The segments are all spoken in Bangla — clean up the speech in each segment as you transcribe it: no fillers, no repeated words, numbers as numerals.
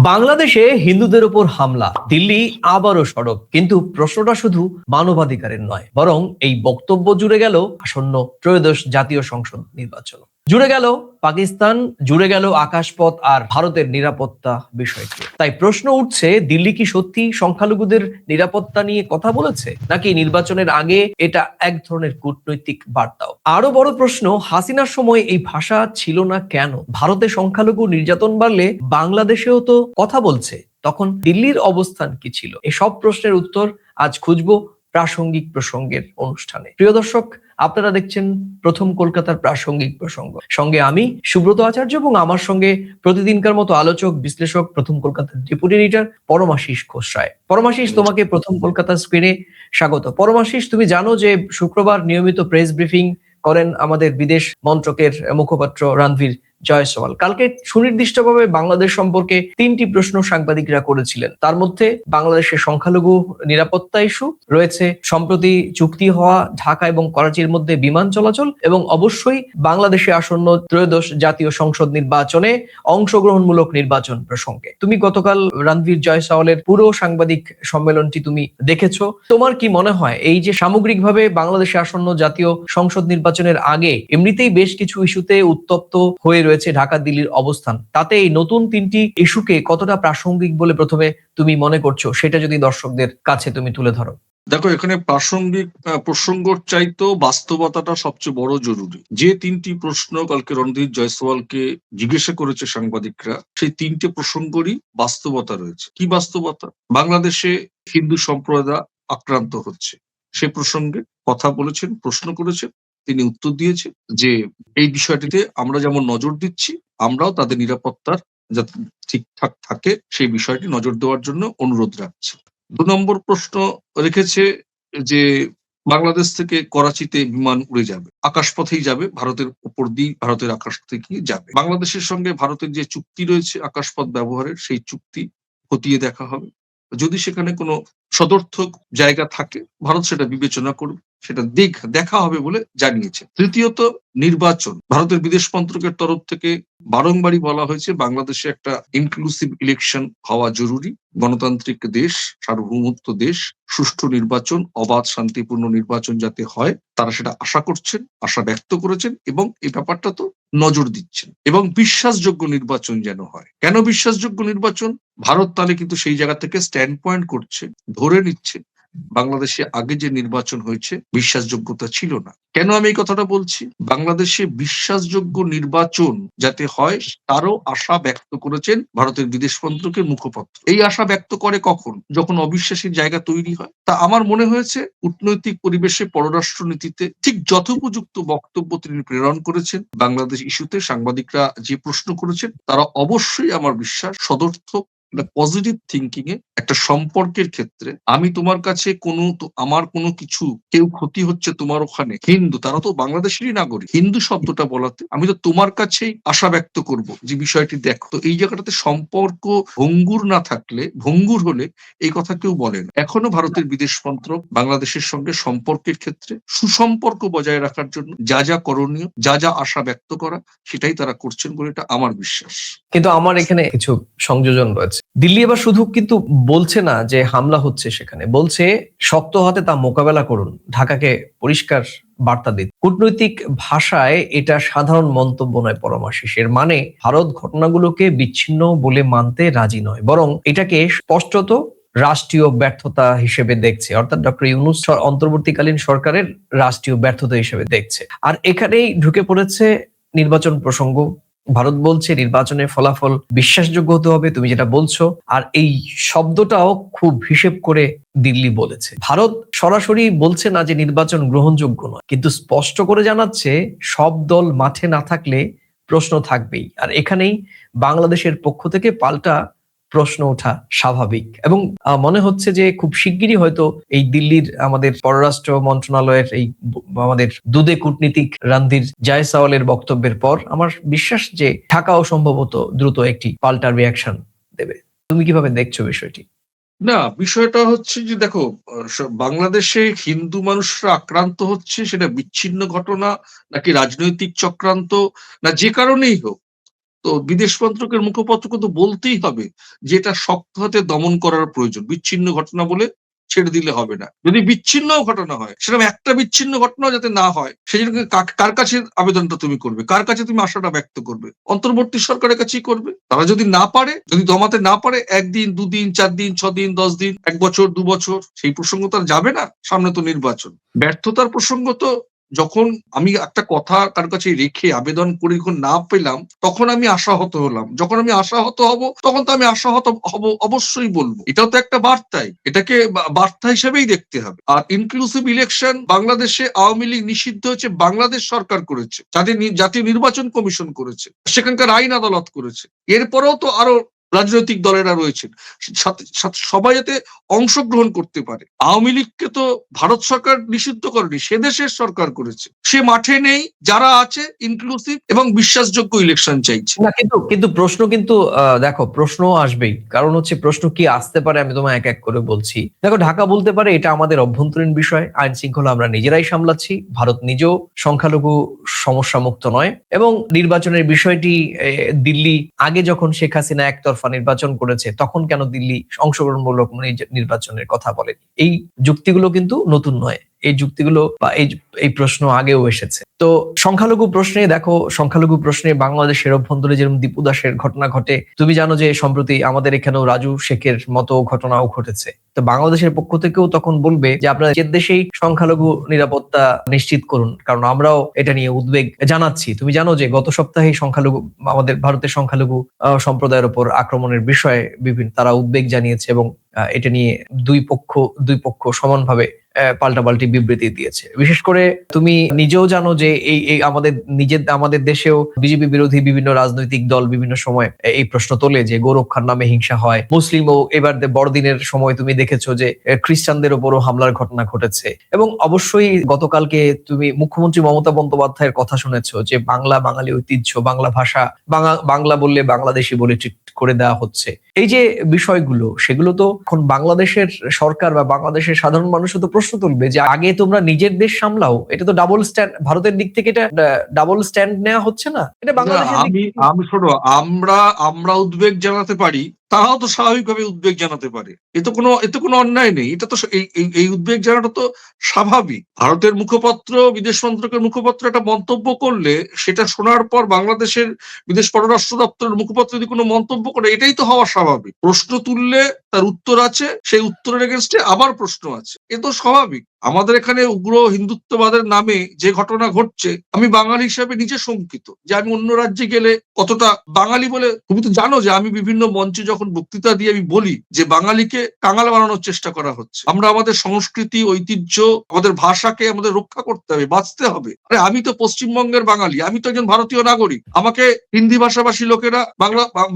বাংলাদেশে হিন্দুদের উপর হামলা, দিল্লি আবারও সরব। কিন্তু প্রশ্নটা শুধু মানবাধিকারের নয়, বরং এই বক্তব্য জুড়ে গেল আসন্ন ত্রয়োদশ জাতীয় সংসদ নির্বাচন, জুড়ে গেল পাকিস্তান, জুড়ে গেল আকাশপথ আর ভারতের নিরাপত্তা বিষয়টি। তাই প্রশ্ন উঠছে, দিল্লি কি সত্যি সংখ্যালঘুদের নিরাপত্তা নিয়ে কথা বলেছে, নাকি নির্বাচনের আগে এটা এক ধরনের কূটনৈতিক বার্তাও? আরো বড় প্রশ্ন, হাসিনার সময় এই ভাষা ছিল না কেন? ভারতে সংখ্যালঘু নির্যাতন বাড়লে বাংলাদেশেও তো কথা বলছে, তখন দিল্লির অবস্থান কি ছিল? এসব প্রশ্নের উত্তর আজ খুঁজবো প্রাসঙ্গিক প্রসঙ্গের অনুষ্ঠানে। প্রিয় দর্শক, আপনারা দেখছেন প্রথম কলকাতার প্রাসঙ্গিক প্রসঙ্গ। সঙ্গে আমি সুব্রত আচার্য এবং আমার সঙ্গে প্রতিদিনকার মতো আলোচক বিশ্লেষক প্রথম কলকাতার ডেপুটি এডিটর পরমাশিস ঘোষ রায়। পরমাশিস, তোমাকে প্রথম কলকাতার স্ক্রিনে স্বাগত। পরমাশিস, তুমি জানো যে শুক্রবার নিয়মিত প্রেস ব্রিফিং করেন আমাদের বিদেশ মন্ত্রকের মুখপাত্র রণধীর জয়সওয়াল। কালকে সুনির্দিষ্টভাবে বাংলাদেশ সম্পর্কে 3টি প্রশ্ন সাংবাদিকরা করেছিলেন। তার মধ্যে বাংলাদেশের সংখ্যালঘু নিরাপত্তা ইস্যু রয়েছে, সম্প্রতি চুক্তি হওয়া ঢাকা এবং করাচির মধ্যে বিমান চলাচল, এবং অবশ্যই বাংলাদেশে আসন্ন ত্রয়োদশ জাতীয় সংসদ নির্বাচনে অংশগ্রহণমূলক নির্বাচন প্রসঙ্গে। তুমি গতকাল রণধীর জয়সওয়ালের পুরো সাংবাদিক সম্মেলনটি তুমি দেখেছো। তোমার কি মনে হয়, এই যে সামগ্রিকভাবে বাংলাদেশে আসন্ন জাতীয় সংসদ নির্বাচনের আগে এমনিতেই বেশ কিছু ইস্যুতে উত্তপ্ত হয়ে রয়েছে ঢাকা দিল্লির অবস্থান, তাতে এই নতুন 3টি ইস্যুকে কতটা প্রাসঙ্গিক বলে প্রথমে তুমি মনে করছো, সেটা যদি দর্শকদের কাছে তুমি তুলে ধরো। দেখো, এখানে প্রাসঙ্গিক প্রসঙ্গর চাইতেও বাস্তবতাটা সবচেয়ে বড় জরুরি। যে 3টি প্রশ্ন কালকে রণধীর জয়সওয়ালকে জিজ্ঞাসা করেছে সাংবাদিকরা, সেই 3টে প্রসঙ্গেরই বাস্তবতা রয়েছে। কি বাস্তবতা? বাংলাদেশে হিন্দু সম্প্রদায় আক্রান্ত হচ্ছে, সে প্রসঙ্গে কথা বলেছেন, প্রশ্ন করেছেন, তিনি উত্তর দিয়েছেন যে এই বিষয়টিতে আমরা যেমন নজর দিচ্ছি, আমরাও তাদের নিরাপত্তার যাতে ঠিকঠাক থাকে সেই বিষয়টি নজর দেওয়ার জন্য অনুরোধ রাখছি। 2 নম্বর প্রশ্ন রেখেছে যে বাংলাদেশ থেকে করাচিতে বিমান উড়ে যাবে, আকাশপথেই যাবে, ভারতের উপর দিয়ে ভারতের আকাশ থেকে যাবে। বাংলাদেশের সঙ্গে ভারতের যে চুক্তি রয়েছে আকাশপথ ব্যবহারের, সেই চুক্তি খতিয়ে দেখা হবে। যদি সেখানে কোনো সদর্থক জায়গা থাকে, ভারত সেটা বিবেচনা করবে, সেটা দেখা হবে বলে জানিয়েছে। তৃতীয়ত, নির্বাচন। ভারতের বিদেশ মন্ত্রকের তরফ থেকে বারংবারই বলা হয়েছে বাংলাদেশে একটা ইনক্লুসিভ ইলেকশন হওয়া জরুরি। গণতান্ত্রিক দেশ, সার্বভৌমত্ব দেশ, সুষ্ঠু নির্বাচন, অবাধ শান্তিপূর্ণ নির্বাচন যাতে হয়, তারা সেটা আশা করছেন, আশা ব্যক্ত করেছেন, এবং এই ব্যাপারটা তো নজর দিচ্ছেন। এবং বিশ্বাসযোগ্য নির্বাচন যেন হয়। কেন বিশ্বাসযোগ্য নির্বাচন? ভারত তাহলে কিন্তু সেই জায়গা থেকে স্ট্যান্ড পয়েন্ট করছে, ধরে নিচ্ছে বাংলাদেশে আগে যে নির্বাচন হয়েছে বিশ্বাসযোগ্যতা ছিল না। কেন আমি এই কথাটা বলছি? বাংলাদেশে বিশ্বাসযোগ্য নির্বাচন যাতে হয় তারও আশা ব্যক্ত করেছেন ভারতের বিদেশ মন্ত্রকের মুখপাত্র। এই আশা ব্যক্ত করে কখন? যখন অবিশ্বাসের জায়গা তৈরি হয়। তা আমার মনে হয়েছে কূটনৈতিক পরিবেশে পররাষ্ট্রনীতিতে ঠিক যথোপযুক্ত বক্তব্য তিনি প্রেরণ করেছেন। বাংলাদেশ ইস্যুতে সাংবাদিকরা যে প্রশ্ন করেছেন তারা অবশ্যই আমার বিশ্বাস সদর্থক পজিটিভ থিঙ্কিং এ একটা সম্পর্কের ক্ষেত্রে, আমি তোমার কাছে আমার কোনো কিছু, কেউ ক্ষতি হচ্ছে তোমার ওখানে, হিন্দু, তারা তো বাংলাদেশেরই নাগরিক, হিন্দু শব্দটা বলাতে আমি তো তোমার কাছেই আশা ব্যক্ত করব যে বিষয়টি দেখো। তো এই জায়গাটাতে সম্পর্ক ভঙ্গুর হলে এই কথা কেউ বলে না। এখনো ভারতের বিদেশ মন্ত্রক বাংলাদেশের সঙ্গে সম্পর্কের ক্ষেত্রে সুসম্পর্ক বজায় রাখার জন্য যা যা করণীয়, যা যা আশা ব্যক্ত করা, সেটাই তারা করছেন বলে এটা আমার বিশ্বাস। কিন্তু আমার এখানে কিছু সংযোজন রয়েছে। দিল্লি এবার শুধু কিন্তু বলছে না যে হামলা হচ্ছে, সেখানে বলছে শক্ত হাতে তা মোকাবেলা করুন, ঢাকাকে পরিষ্কার বার্তা দিন। কূটনৈতিক ভাষায় এটা সাধারণ মন্তব্য নয় পরমাশিস। এর মানে ভারত ঘটনাগুলোকে বিচ্ছিন্ন বলে মানতে রাজি নয়, বরং এটাকে স্পষ্টত রাষ্ট্রীয় ব্যর্থতা হিসেবে দেখছে, অর্থাৎ ডক্টর ইউনূস অন্তর্বর্তীকালীন সরকারের রাষ্ট্রীয় ব্যর্থতা হিসেবে দেখছে। আর এখানেই ঢুকে পড়েছে নির্বাচন প্রসঙ্গ। ভারত বলছে নির্বাচনের ফলাফল বিশ্বাসযোগ্য হতে হবে, তুমি যেটা বলছো। আর এই শব্দটাও খুব হিসেব করে দিল্লি বলেছে। ভারত সরাসরি বলছে না যে নির্বাচন গ্রহণযোগ্য নয়, কিন্তু স্পষ্ট করে জানাচ্ছে সব দল মাঠে না থাকলে প্রশ্ন থাকবেই। আর এখানেই বাংলাদেশের পক্ষ থেকে পাল্টা প্রশ্ন ওঠা স্বাভাবিক, এবং মনে হচ্ছে যে খুব শিগগিরই হয়তো এই দিল্লির আমাদের পররাষ্ট্র মন্ত্রণালয়ের এই আমাদের দুদে কূটনীতিক রণধীর জয়সওয়ালের বক্তব্যের পর আমার বিশ্বাস যে ঢাকাও সম্ভবত দ্রুত একটি পাল্টা রিয়াকশন দেবে। তুমি কিভাবে দেখছো বিষয়টি? না, বিষয়টা হচ্ছে যে দেখো, বাংলাদেশে হিন্দু মানুষরা আক্রান্ত হচ্ছে, সেটা বিচ্ছিন্ন ঘটনা নাকি রাজনৈতিক চক্রান্ত, না যে কারণেই হোক, তো বিদেশ মন্ত্রকের মুখপাত্রকে তো বলতেই হবে যে এটা শক্ত হাতে দমন করার প্রয়োজন, বিচ্ছিন্ন ঘটনা বলে ছেড়ে দিলে হবে না। যদি বিচ্ছিন্ন ঘটনা হয়, সেরকম একটা বিচ্ছিন্ন ঘটনা যাতে না হয়, সেই জন্য কার কাছে আবেদনটা তুমি করবে, কার কাছে তুমি আশাটা ব্যক্ত করবে? অন্তর্বর্তী সরকারের কাছেই করবে। তারা যদি না পারে, যদি দমাতে না পারে, 1 দিন 2 দিন 4 দিন 6 দিন 10 দিন 1 বছর 2 বছর, সেই প্রসঙ্গ তো আর যাবে না। সামনে তো নির্বাচন। ব্যর্থতার প্রসঙ্গ তো যখন আমি একটা কথা কার কাছে রেখে আবেদন করে যখন না পেলাম, তখন আমি আশাহত হলাম। যখন আমি আশাহত হব, তখন তো আমি আশাহত হব, অবশ্যই বলবো। এটাও তো একটা বার্তাই, এটাকে বার্তা হিসেবেই দেখতে হবে। আর ইনক্লুসিভ ইলেকশন বাংলাদেশে আওয়ামী লীগ নিষিদ্ধ হচ্ছে, বাংলাদেশ সরকার করেছে, জাতীয় নির্বাচন কমিশন করেছে, সেখানকার আইন আদালত করেছে। এরপরেও তো আরো রাজনৈতিক দলেরা রয়েছেন, সবাই যাতে অংশগ্রহণ করতে পারে। আওয়ামী লীগকে তো ভারত সরকার নিষিদ্ধ করেনি, সে দেশের সরকার করেছে। সে মাঠে নেই, যারা আছে ইনক্লুসিভ এবং বিশ্বাসযোগ্য ইলেকশন চাইছে। না, কিন্তু কিন্তু প্রশ্ন কিন্তু দেখো, প্রশ্ন আসবেই। কারণ হচ্ছে প্রশ্ন কি আসতে পারে আমি তোমায় এক এক করে বলছি। দেখো, ঢাকা বলতে পারে এটা আমাদের অভ্যন্তরীণ বিষয়, আইন শৃঙ্খলা আমরা নিজেরাই সামলাচ্ছি, ভারত নিজেও সংখ্যালঘু সমস্যা মুক্ত নয়, এবং নির্বাচনের বিষয়টি দিল্লি আগে যখন শেখ হাসিনা একতরফা নির্বাচন করেছে, তখন কেন দিল্লি অংশগ্রহণমূলক নির্বাচনের কথা বলেনি? এই যুক্তিগুলো কিন্তু নতুন নয়। এই যুক্তিগুলো বা এই প্রশ্ন আগেও এসেছে। তো সংখ্যালঘু প্রশ্নে দেখো, সংখ্যালঘু প্রশ্নে বাংলাদেশের অভ্যন্তরে যেরকম দীপু দাসের ঘটনা ঘটে, তুমি জানো যে সম্প্রতি আমাদের এখানেও রাজু শেখের মতো ঘটনাও ঘটেছে। তো বাংলাদেশের পক্ষ থেকেও তখন বলবে যে আপনারা যে দেশেই সংখ্যালঘু নিরাপত্তা নিশ্চিত করুন, কারণ আমরাও এটা নিয়ে উদ্বেগ জানাচ্ছি। তুমি জানো যে গত সপ্তাহে সংখ্যালঘু, আমাদের ভারতের সংখ্যালঘু সম্প্রদায়ের উপর আক্রমণের বিষয়ে তারা উদ্বেগ জানিয়েছে, এবং এটা নিয়ে দুই পক্ষ সমানভাবে পাল্টাপাল্টি বিবৃতি দিয়েছে। বিশেষ করে তুমি নিজেও জানো যে এই আমাদের দেশেও বিজেপি বিরোধী বিভিন্ন রাজনৈতিক দল বিভিন্ন সময় এই প্রশ্ন তোলে যে গোরক্ষার নামে হিংসা হয়। মুসলিমও এবার বড়দিনের সময় তুমি দেখেছো যে খ্রিস্টানদের উপরও হামলার ঘটনা ঘটেছে। এবং অবশ্যই গতকালকে তুমি মুখ্যমন্ত্রী মমতা বন্দ্যোপাধ্যায়ের কথা শুনেছো যে বাঙালি ঐতিহ্য, বাংলা ভাষা, বাংলা বললে বাংলাদেশি বলে ট্রিট করে দেওয়া হচ্ছে। এই যে বিষয়গুলো, সেগুলো তো এখন বাংলাদেশের সরকার বা বাংলাদেশের সাধারণ মানুষও তো প্রশ্ন তুলবে যে আগে তোমরা নিজের দেশ সামলাও। এটা তো ডাবল স্ট্যান্ড, ভারতের দিক থেকে এটা ডাবল স্ট্যান্ড নেওয়া হচ্ছে না, এটা বাংলাদেশের দিক থেকে। আমি শোনো, আমরা উদ্বেগ জানাতে পারি, তারাও তো স্বাভাবিকভাবে উদ্বেগ জানাতে পারে। এতে কোনো অন্যায় নেই। এটা তো এই উদ্বেগ জানাটা তো স্বাভাবিক। ভারতের মুখপাত্র, বিদেশ মন্ত্রকের মুখপাত্র একটা মন্তব্য করলে, সেটা শোনার পর বাংলাদেশের বিদেশ পররাষ্ট্র দপ্তরের মুখপাত্র যদি কোনো মন্তব্য করে, এটাই তো হওয়া স্বাভাবিক। প্রশ্ন তুললে তার উত্তর আছে, সেই উত্তরের এগেনস্টে আবার প্রশ্ন আছে, এ তো স্বাভাবিক। আমাদের এখানে উগ্র হিন্দুত্ববাদের নামে যে ঘটনা ঘটছে, আমি বাঙালি হিসাবে নিজে শঙ্কিত যে আমি অন্য রাজ্যে গেলে কতটা বাঙালি বলে। তুমি তো জানো যে আমি বিভিন্ন মঞ্চে যখন বক্তৃতা দিয়ে আমি বলি যে বাঙালিকে কাঙাল বানানোর চেষ্টা করা হচ্ছে। আমরা আমাদের সংস্কৃতি, ঐতিহ্য, আমাদের ভাষাকে আমাদের রক্ষা করতে হবে, বাঁচতে হবে। আরে আমি তো পশ্চিমবঙ্গের বাঙালি, আমি তো একজন ভারতীয় নাগরিক। আমাকে হিন্দি ভাষাভাষী লোকেরা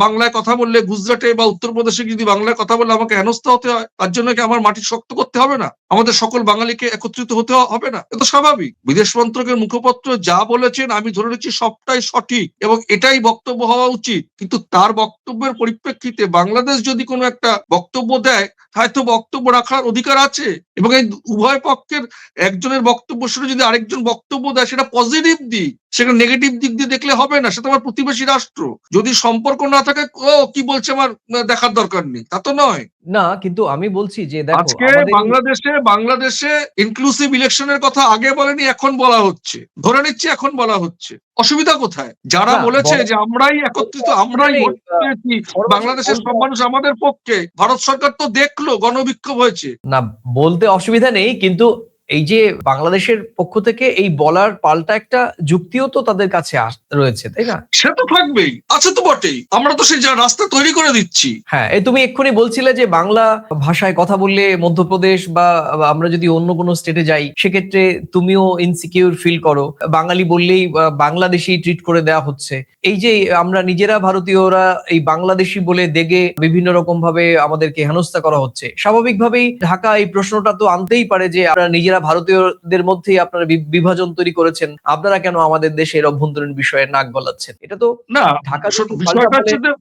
বাংলায় কথা বললে, গুজরাটে বা উত্তরপ্রদেশে যদি বাংলায় কথা বললে আমাকে হেনস্থা হতে হয়, তার জন্য কি আমার মাটি শক্ত করতে হবে না? আমাদের সকল বাঙালিকে একত্রিত হতে হবে না? এ তো স্বাভাবিক। বিদেশ মন্ত্রকের মুখপাত্র যা বলেছেন আমি ধরে নিচ্ছি সবটাই সঠিক এবং এটাই বক্তব্য হওয়া উচিত। কিন্তু তার বক্তব্যের পরিপ্রেক্ষিতে বাংলাদেশ যদি কোনো একটা বক্তব্য দেয়, হয়তো বক্তব্য রাখার অধিকার আছে, এবং এই উভয় পক্ষের একজনের বক্তব্য শুনে যদি আরেকজন বক্তব্য দেয়, সেটা পজিটিভ দিক, সেটা নেগেটিভ দিক দিয়ে দেখলে হবে না। সেটা আমার প্রতিবেশী রাষ্ট্র। যদি সম্পর্ক না থাকে, ও কি বলছে আমার দেখার দরকার নেই, তা তো নয়। না, কিন্তু আমি বলছি যে দেখো, আজকে আমাদের বাংলাদেশে ইনক্লুসিভ ইলেকশনের কথা আগে বলেনি, এখন বলা হচ্ছে। ধরে নিচ্ছি এখন বলা হচ্ছে। অসুবিধা কোথায়? যারা না বলেছে যে আমরাই একত্রিত, আমরাই ভোট পেয়েছি, বাংলাদেশের সব মানুষ আমাদের পক্ষে, ভারত সরকার তো দেখলো গণবিক্ষোভ হয়েছে। না, বলতে অসুবিধা নেই, কিন্তু এই যে বাংলাদেশের পক্ষ থেকে এই বলার পাল্টা একটা যুক্তিও তো তাদের কাছে রয়েছে, তাই না? সে তো থাকবেই, আছে তো বটেই। আমরা তো সেই রাস্তা তৈরি করে দিচ্ছি। হ্যাঁ, এই তুমি এক্ষুনি বলছিলে যে বাংলা ভাষায় কথা বললে মধ্যপ্রদেশ বা আমরা যদি অন্য কোনো স্টেটে যাই, সেক্ষেত্রে তুমিও ইনসিকিউর ফিল করো, বাঙালি বললেই বাংলাদেশি ট্রিট করে দেওয়া হচ্ছে। এই যে আমরা নিজেরা ভারতীয়রা এই বাংলাদেশি বলে দেগে বিভিন্ন রকম ভাবে আমাদেরকে হেনস্থা করা হচ্ছে, স্বাভাবিকভাবেই ঢাকা এই প্রশ্নটা তো আনতেই পারে যে আপনারা নিজেরা ভারতীয়দের মধ্যেই আপনারা বিভাজন তৈরি করেছেন, আপনারা কেন আমাদের দেশের অভ্যন্তরীণ বিষয়ে নাক গলাচ্ছেন? এটা তো না, ঢাকা বিষয়টা হচ্ছে যে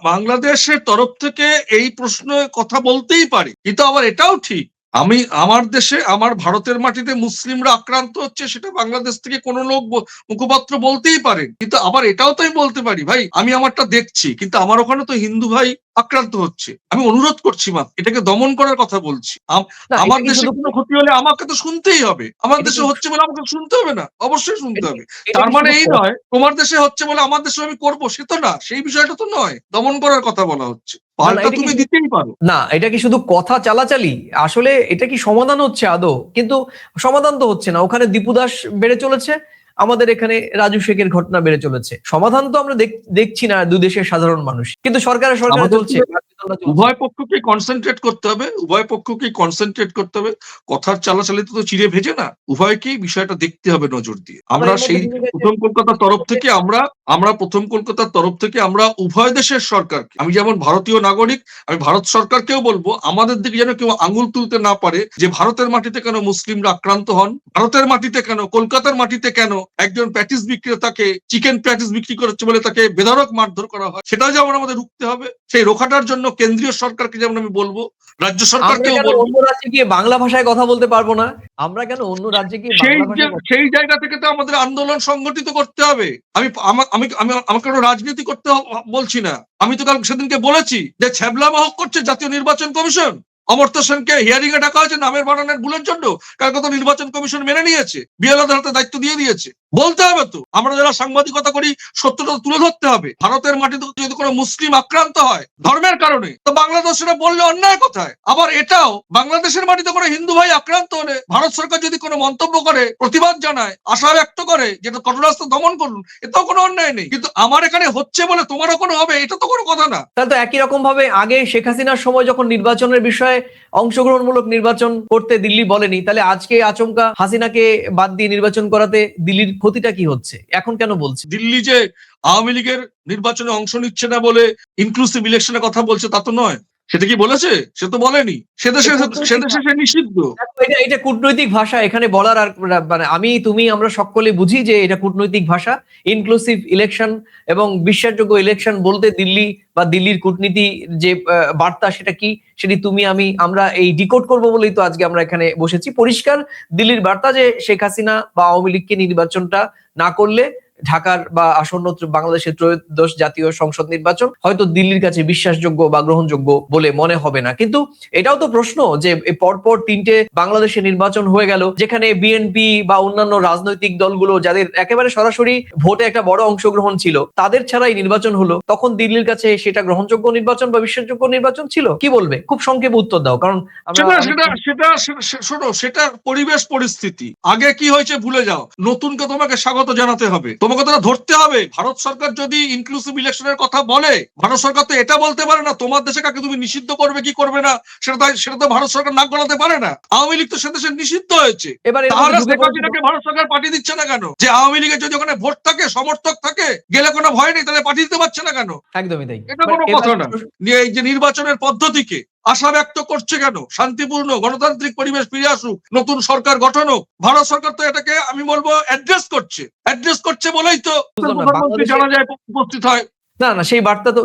বাংলাদেশের তরফ থেকে এই প্রশ্নে কথা বলতেই পারে, কিন্তু আবার এটাও ঠিক আমার দেশে, আমার ভারতের মাটিতে মুসলিমরা আক্রান্ত হচ্ছে, সেটা বাংলাদেশ থেকে কোনো লোক মুখপাত্র বলতেই পারেন, কিন্তু আবার এটাও তো আমি বলতে পারি, ভাই আমি আমারটা দেখছি, কিন্তু আমার ওখানে তো হিন্দু ভাই আক্রান্ত হচ্ছে, আমি অনুরোধ করছি মাত্র, এটাকে দমন করার কথা বলছি। না, আমার এটা কি দেশে শুধু কোনো ক্ষতি হলে আমাকে তো শুনতেই হবে, আমার এটা দেশে কি হচ্ছে বলে আমাকে শুনতে হবে না? অবশ্যই শুনতে এটা হবে। এটা তার কি মানে শুধু এই নয় তোমার দেশে হচ্ছে বলে আমার দেশে আমি করবো, সে তো না, সেই বিষয়টা তো নয়, দমন করার কথা বলা হচ্ছে। না, না, পাল্টা এটা কি তুমি শুধু দিতেই পারো। না, এটা কি শুধু কথা চালাচালি? আসলে এটা কি সমাধান হচ্ছে আদৌ? কিন্তু সমাধান তো হচ্ছে না। ওখানে দীপু দাস বেড়ে চলেছে, আমাদের এখানে রাজু শেখের ঘটনা বেড়ে চলেছে। সমাধান তো আমরা দেখছি না দুই দেশের সাধারণ মানুষ, কিন্তু সরকারে চলছে, আমাদেরকে বাকবিতণ্ডা চলছে। উভয় পক্ষকেই কনসেন্ট্রেট করতে হবে, উভয় পক্ষকেই কনসেন্ট্রেট করতে হবে। কথার চালাচালিতে তো চিড়ে ভেজে না, উভয়কেই বিষয়টা দেখতে হবে নজর দিয়ে। আবার আমরা এর মধ্যে সেই দেখা গেছে প্রথম কলকাতার তরফ থেকে আমরা উভয় দেশের সরকারকে, আমি যেমন ভারতীয় নাগরিক, আমি ভারত সরকারকেও বলবো আমাদের দিকে যেন কেউ আঙুল তুলতে না পারে যে ভারতের মাটিতে কেন মুসলিমরা আক্রান্ত হন, ভারতের মাটিতে কেন, কলকাতার মাটিতে কেন একজন প্যাটিস বিক্রেতাকে চিকেন প্যাটিস বিক্রি করছে বলে তাকে বেধড়ক মারধর করা হয়, সেটাও যেমন আমাদের রুখতে হবে। সেই রোখাটার জন্য কেন্দ্রীয় সরকারকে যেমন আমি বলবো, রাজ্য আমরা সরকারকেও কেন বলবো। অন্য রাজ্যে গিয়ে বাংলা ভাষায় কথা বলতে পারবো না? আমরা কেন অন্য রাজ্যে গিয়ে বাংলা ভাষায় সেই জায়গা থেকে তো আমাদের আন্দোলন সংগঠিত করতে হবে। আমি আমি আমি আমাকে কোনো রাজনীতি করতে বলছি না। আমি তো কাল সেদিনকে বলেছি যে ছ্যাবলামহক করছে জাতীয় নির্বাচন কমিশন। অমর্ত্য সেনকে হিয়ারিং এ ডাকা হয়েছে নামের বানানের ভুলের জন্য, কালকে তো নির্বাচন কমিশন মেনে নিয়েছে, বিএলওদের হাতে দায়িত্ব দিয়ে দিয়েছে। বলতে হবে তো, আমরা যারা সাংবাদিকতা করি সত্যটা তুলে ধরতে হবে। ভারতের মাটিতে যদি কোনো মুসলিম আক্রান্ত হয় ধর্মের কারণে, তো বাংলাদেশ সেটা বললে অন্যায় কোথায়? আবার এটাও বাংলাদেশের মাটিতে কোনো হিন্দু ভাই আক্রান্ত হলে ভারত সরকার যদি কোনো মন্তব্য করে, প্রতিবাদ জানায়, আশা ব্যক্ত করে যেটা ঘটনাস্থল দমন করুন, এটাও কোনো অন্যায় নেই। কিন্তু আমার এখানে হচ্ছে বলে তোমারও কোনো হবে, এটা তো কোনো কথা না। তাহলে তো একই রকম ভাবে আগে শেখ হাসিনার সময় যখন নির্বাচনের বিষয়ে অংশগ্রহণমূলক নির্বাচন করতে দিল্লি বলেনি, তাহলে আজকে আচমকা হাসিনাকে বাদ দিয়ে নির্বাচন করাতে দিল্লির ক্ষতিটা কি হচ্ছে, এখন কেন বলছে? দিল্লি যে আওয়ামী লীগের নির্বাচনে অংশ নিচ্ছে না বলে ইনক্লুসিভ ইলেকশনের কথা বলছে তা তো নয়। সেটা কি বলেছে? সে তো বলেনি। এই কূটনৈতিক সে নিষিদ্ধ। দেখো, এটা কূটনৈতিক ভাষা, এখানে বলার আর মানে আমি তুমি আমরা সকলে বুঝি যে এটা কূটনৈতিক ভাষা। ইনক্লুসিভ ইলেকশন এবং বিশ্বাসযোগ্য ইলেকশন বলতে দিল্লি বা দিল্লির কূটনীতি যে বার্তা, সেটা কি, সেটি তুমি আমি আমরা এই ডিকোড করবো বলেই তো আজকে আমরা এখানে বসেছি। পরিষ্কার দিল্লির বার্তা যে শেখ হাসিনা বা আওয়ামী লীগকে নির্বাচনটা না করলে ঢাকার বা আসন্ন বাংলাদেশের ত্রয়োদশ জাতীয় সংসদ নির্বাচন হয়তো দিল্লির কাছে বিশ্বাসযোগ্য বা গ্রহণযোগ্য বলে মনে হবে না। কিন্তু এটাও তো প্রশ্ন যে পরপর তিনটে বাংলাদেশে নির্বাচন হয়ে গেল, যেখানে বিএনপি বা অন্যান্য রাজনৈতিক দলগুলো যাদের একেবারে সরাসরি ভোটে একটা বড় অংশগ্রহণ ছিল, তাদের ছাড়াই নির্বাচন হলো, তখন দিল্লির কাছে সেটা গ্রহণযোগ্য নির্বাচন বা বিশ্বাসযোগ্য নির্বাচন ছিল? কি বলবে? খুব সংক্ষেপে উত্তর দাও, কারণ আমরা শোনো, সেটা পরিবেশ পরিস্থিতি। আগে কি হয়েছে ভুলে যাও, নতুনকে তোমাকে স্বাগত জানাতে হবে, তোমাকে তো ধরতে হবে। ভারত সরকার যদি ইনক্লুসিভ ইলেকশনের কথা বলে, ভারত সরকার তো এটা বলতে পারে না তোমার দেশে কাকে তুমি নিষিদ্ধ করবে কি করবে না, সেটা তো ভারত সরকার নাক গলাতে পারে না। আওয়ামী লীগ তো সে দেশে নিষিদ্ধ হয়েছে, এবার এর মধ্যে তাহলে ঢুকে শেখ পড়েছে। হাসিনাকে ভারত সরকার পাঠিয়ে দিচ্ছে না কেন? যে আওয়ামী লীগের যদি ওখানে ভোট থাকে, সমর্থক থাকে, গেলে কোনো ভয় নেই, তাহলে পাঠিয়ে দিতে পারছে না কেন? একদমই তাই। এটা কোনো এবার কথা না। এই যে নির্বাচনের পদ্ধতিকে আশা ব্যক্ত করছে কেন, শান্তিপূর্ণ গণতান্ত্রিক পরিবেশ ফিরে আসুক, নতুন সরকার গঠন হোক, ভারত সরকার তো এটাকে আমি বলবো অ্যাড্রেস করছে বলেই তো বুঝলাম না, প্রধানমন্ত্রী বাংলাদেশে জানা যায় উপস্থিত হয়। না, না,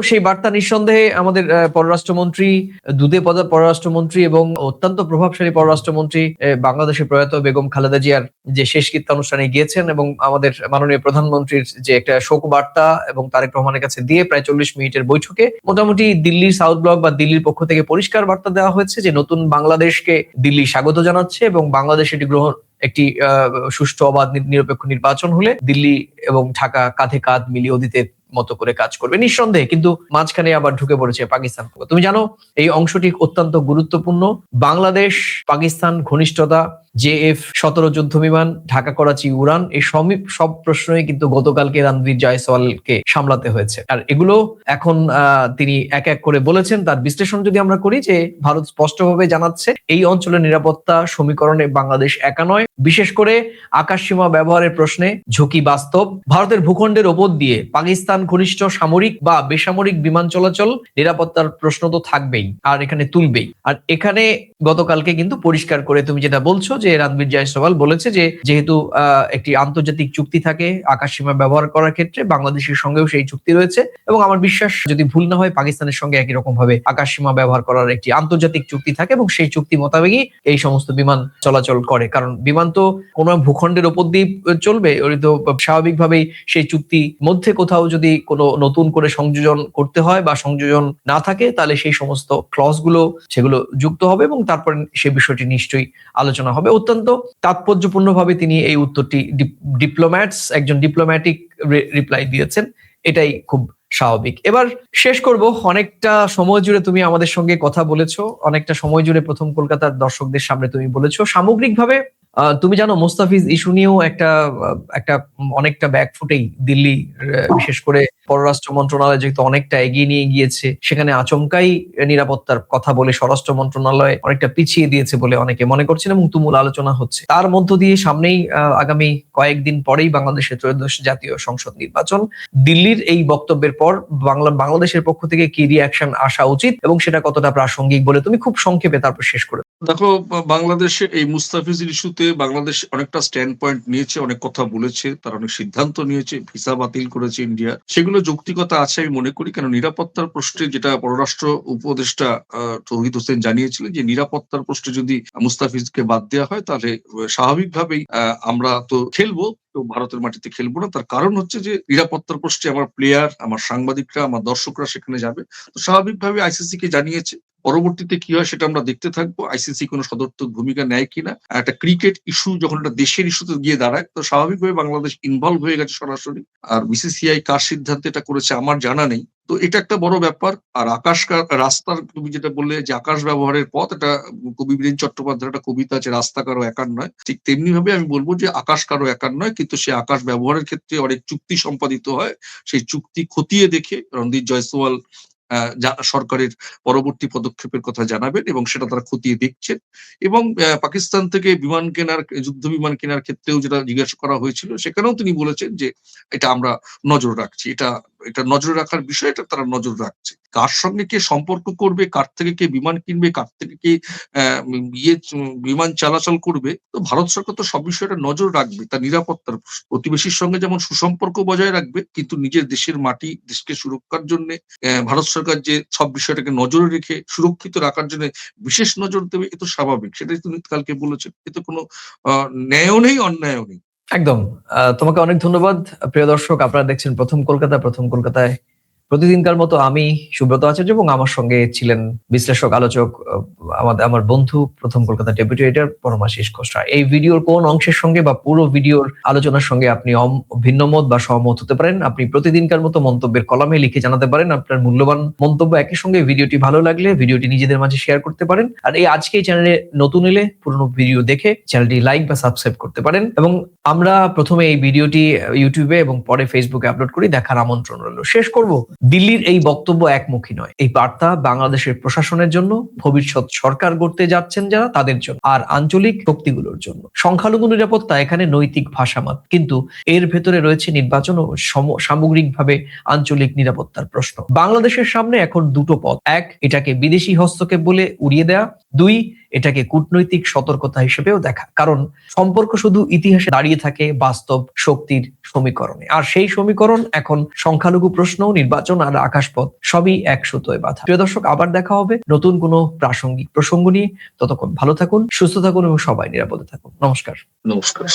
সেই বার্তা নিঃসন্দেহে আমাদের পররাষ্ট্রমন্ত্রী, দুদে পররাষ্ট্রমন্ত্রী এবং অত্যন্ত প্রভাবশালী পররাষ্ট্রমন্ত্রী বাংলাদেশের প্রয়াত বেগম খালেদা জিয়ার যে শেষকৃত্য অনুষ্ঠানে গিয়েছেন এবং আমাদের মাননীয় প্রধানমন্ত্রীর যে একটা শোক বার্তা এবং তারেক রহমানের কাছে দিয়ে প্রায় 40 মিনিটের বৈঠকে মোটামুটি দিল্লির সাউথ ব্লক বা দিল্লির পক্ষ থেকে পরিষ্কার বার্তা দেওয়া হয়েছে যে নতুন বাংলাদেশকে দিল্লি স্বাগত জানাচ্ছে এবং বাংলাদেশ এটি গ্রহণ একটি সুষ্ঠু অবাধ নিরপেক্ষ নির্বাচন হলে দিল্লি এবং ঢাকা কাঁধে কাঁধ মিলিয়ে অতীতের মতো করে কাজ করবে নিঃসন্দেহে। কিন্তু মাঝখানে আবার ঢুকে পড়েছে পাকিস্তান। তুমি জানো এই অংশটি অত্যন্ত গুরুত্বপূর্ণ। বাংলাদেশ পাকিস্তান ঘনিষ্ঠতা, JF-17 যুদ্ধ বিমান, ঢাকা করাচি উড়ান, এই সব প্রশ্নই কিন্তু গতকালকে রণধীর জয়সওয়ালকে সামলাতে হয়েছে। আর এগুলো এখন তিনি এক এক করে বলেছেন। তার বিশ্লেষণ যদি আমরা করি, যে ভারত স্পষ্টভাবে জানাচ্ছে এই অঞ্চলের নিরাপত্তা সমীকরণে বাংলাদেশ একা নয়, বিশেষ করে আকাশসীমা ব্যবহারের প্রশ্নে ঝুঁকি বাস্তব। ভারতের ভূখণ্ডের ওপর দিয়ে পাকিস্তান ঘনিষ্ঠ সামরিক বা বেসামরিক বিমান চলাচল, নিরাপত্তার প্রশ্ন তো থাকবেই আর এখানে তুলবেই। আর এখানে গতকালকে কিন্তু পরিষ্কার করে তুমি যেটা বলছো যে রণবীর জয়সওয়াল বলেছে যে যেহেতু একটি আন্তর্জাতিক চুক্তি থাকে আকাশসীমা ব্যবহার করার ক্ষেত্রে, বাংলাদেশের সঙ্গেও সেই চুক্তি রয়েছে এবং আমার বিশ্বাস যদি ভুল না হয় পাকিস্তানের সঙ্গে একই রকম ভাবে আকাশসীমা ব্যবহার করার একটি আন্তর্জাতিক চুক্তি থাকে এবং সেই চুক্তি মোতাবেকই এই সমস্ত বিমান চলাচল করে। কারণ বিমান তো কোনো ভূখণ্ডের উপর দিয়ে চলবে, ওই তো স্বাভাবিকভাবেই সেই চুক্তি মধ্যে কোথাও যদি কোনো নতুন করে সংযোজন করতে হয় বা সংযোজন না থাকে তাহলে সেই সমস্ত ক্লজ গুলো সেগুলো যুক্ত হবে এবং তারপর সেই বিষয়টি নিশ্চয়ই আলোচনা হবে। অত্যন্ত তাৎপর্যপূর্ণভাবে তিনি এই উত্তরটি একজন ডিপ্লোম্যাটিক রিপ্লাই দিয়েছেন, এটাই খুব স্বাভাবিক। এবার শেষ করব, অনেকটা সময় জুড়ে তুমি আমাদের সঙ্গে কথা বলেছো, অনেকটা সময় জুড়ে প্রথম কলকাতার দর্শকদের সামনে তুমি বলেছো। সামগ্রিকভাবে তুমি জানো মোস্তাফিজ ইস্যু নিয়েও একটা অনেকটা ব্যাকফুটেই দিল্লি, বিশেষ করে পররাষ্ট্র মন্ত্রণালয় যেহেতু অনেকটা এগিয়ে নিয়ে গিয়েছে, সেখানে আচমকাই নিরাপত্তার কথা বলে স্বরাষ্ট্র মন্ত্রণালয় অনেকটা পিছিয়ে দিয়েছে বলে অনেকে মনে করছেন এবং তুমুল আলোচনা হচ্ছে। তার মধ্য দিয়ে সামনেই আগামী কয়েকদিন পরেই বাংলাদেশের ত্রয়োদশ জাতীয় সংসদ নির্বাচন। দিল্লির এই বক্তব্যের পর বাংলাদেশের পক্ষ থেকে কি রিয়াকশন আসা উচিত এবং সেটা কতটা প্রাসঙ্গিক বলে তুমি খুব সংক্ষেপে তারপর শেষ করে। দেখো, বাংলাদেশে এই মুস্তাফিজের ইস্যুতে বাংলাদেশ অনেকটা স্ট্যান্ড পয়েন্ট নিয়েছে, অনেক কথা বলেছে, তারা অনেক সিদ্ধান্ত নিয়েছে, ভিসা বাতিল করেছে ইন্ডিয়া, সেগুলো যৌক্তিকতা আছে আমি মনে করি। কেন নিরাপত্তার প্রশ্নে যেটা পররাষ্ট্র উপদেষ্টা তৌহিদ হোসেন জানিয়েছিলেন যে নিরাপত্তার প্রশ্নে যদি মুস্তাফিজকে বাদ দেওয়া হয় তাহলে স্বাভাবিকভাবেই আমরা তো খেলবো, তো ভারতের মাটিতে খেলবো না। তার কারণ হচ্ছে যে নিরাপত্তার প্রশ্নে আমার প্লেয়ার, আমার সাংবাদিকরা, আমার দর্শকরা সেখানে যাবে, তো স্বাভাবিকভাবে আইসিসি কে জানিয়েছে। পরবর্তীতে কি হয় সেটা আমরা দেখতে থাকবো, আইসিসি কোনো সদর্থক ভূমিকা নেয় কিনা। একটা ক্রিকেট ইস্যু যখন একটা দেশের ইস্যুতে গিয়ে দাঁড়ায়, তো স্বাভাবিকভাবে বাংলাদেশ ইনভলভ হয়ে গেছে সরাসরি। আর বিসিসিআই কার সিদ্ধান্তে এটা করেছে আমার জানা নেই, তো এটা একটা বড় ব্যাপার। আর রাস্তার তুমি যেটা বললে যে আকাশ ব্যবহারের পথ, এটা কবি বীরেন চট্টোপাধ্যায়ের একটা কবিতা আছে, রাস্তা কারো একার নয়, ঠিক তেমনি ভাবে আমি বলবো যে আকাশ কারো একার নয়, কিন্তু সে আকাশ ব্যবহারের ক্ষেত্রে অনেক চুক্তি সম্পাদিত হয়। সেই চুক্তি খতিয়ে দেখে রণদীপ জয়সওয়াল সরকারের পরবর্তী পদক্ষেপের কথা জানাবেন এবং সেটা তারা খতিয়ে দেখছেন। এবং পাকিস্তান থেকে বিমান কেনার, যুদ্ধ বিমান কেনার ক্ষেত্রেও যেটা জিজ্ঞাসা করা হয়েছিল, সেখানেও তিনি বলেছেন যে এটা আমরা নজর রাখছি, এটা নজর রাখার বিষয়, এটা তারা নজর রাখছে। কার সঙ্গে কে সম্পর্ক করবে, কার থেকে কে বিমান কিনবে, কার থেকে কে বিমান চলাচল করবে, তো ভারত সরকার তো সব বিষয়টা নজর রাখবে। তার নিরাপত্তার প্রতিবেশীর সঙ্গে যেমন সুসম্পর্ক বজায় রাখবে, কিন্তু নিজের দেশের মাটি, দেশকে সুরক্ষার জন্য ভারত সরকার যে সব বিষয়টাকে নজরে রেখে সুরক্ষিত রাখার জন্য বিশেষ নজর দেবে, এ তো স্বাভাবিক। সেটাই তিনি কালকে বলেছেন, এতে কোনো ন্যায়ও নেই, অন্যায়ও নেই। একদম। তোমাকে অনেক ধন্যবাদ। প্রিয় দর্শক, আপনারা দেখছেন প্রথম কলকাতায় প্রতিদিনকার মতো আমি সুব্রত আচার্য এবং আমার সঙ্গে ছিলেন বিশ্লেষক, আলোচক, আমার বন্ধু, প্রথম কলকাতা ডেপুটি এডিটর পরমাশিস কোষ্টা। এই ভিডিওর কোন অংশের সঙ্গে বা পুরো ভিডিওর আলোচনার সঙ্গে আপনি ভিন্ন মত বা সহমত হতে পারেন, আপনি প্রতিদিনকার মতো মন্তব্যের কলামে লিখে জানাতে পারেন আপনার মূল্যবান মন্তব্য। একই সঙ্গে ভিডিওটি ভালো লাগলে ভিডিওটি নিজেদের মাঝে শেয়ার করতে পারেন। আর এই আজকে এই চ্যানেলে নতুন এলে পুরনো ভিডিও দেখে চ্যানেলটি লাইক বা সাবস্ক্রাইব করতে পারেন। এবং আমরা প্রথমে এই ভিডিওটি ইউটিউবে এবং পরে ফেসবুকে আপলোড করি, দেখার আমন্ত্রণ রইল। শেষ করব, দিল্লির এই বক্তব্য একমুখী নয়। এই বার্তা বাংলাদেশের প্রশাসনের জন্য, ভবিষ্যৎ সরকার গড়তে যাচ্ছেন যারা তাদের জন্য, আর আঞ্চলিক শক্তিগুলোর জন্য। সংখ্যালঘু নিরাপত্তা এখানে নৈতিক ভাষামাত, কিন্তু এর ভেতরে রয়েছে নির্বাচন ও সামগ্রিকভাবে আঞ্চলিক নিরাপত্তার প্রশ্ন। বাংলাদেশের সামনে এখন দুটো পথ: এক, এটাকে বিদেশি হস্তক্ষেপ বলে উড়িয়ে দেয়া; দুই, এটাকে কূটনৈতিক সতর্কতা হিসেবেও দেখা। কারণ সম্পর্ক শুধু ইতিহাসে দাঁড়িয়ে থাকে বাস্তব শক্তির সমীকরণে, আর সেই সমীকরণ এখন সংখ্যালঘু প্রশ্ন, নির্বাচন আর আকাশপথ সবই এক সুতোয় বাঁধা। প্রিয় দর্শক, আবার দেখা হবে নতুন কোনো প্রাসঙ্গিক প্রসঙ্গ নিয়ে। ততক্ষণ ভালো থাকুন, সুস্থ থাকুন এবং সবাই নিরাপদে থাকুন। নমস্কার। নমস্কার।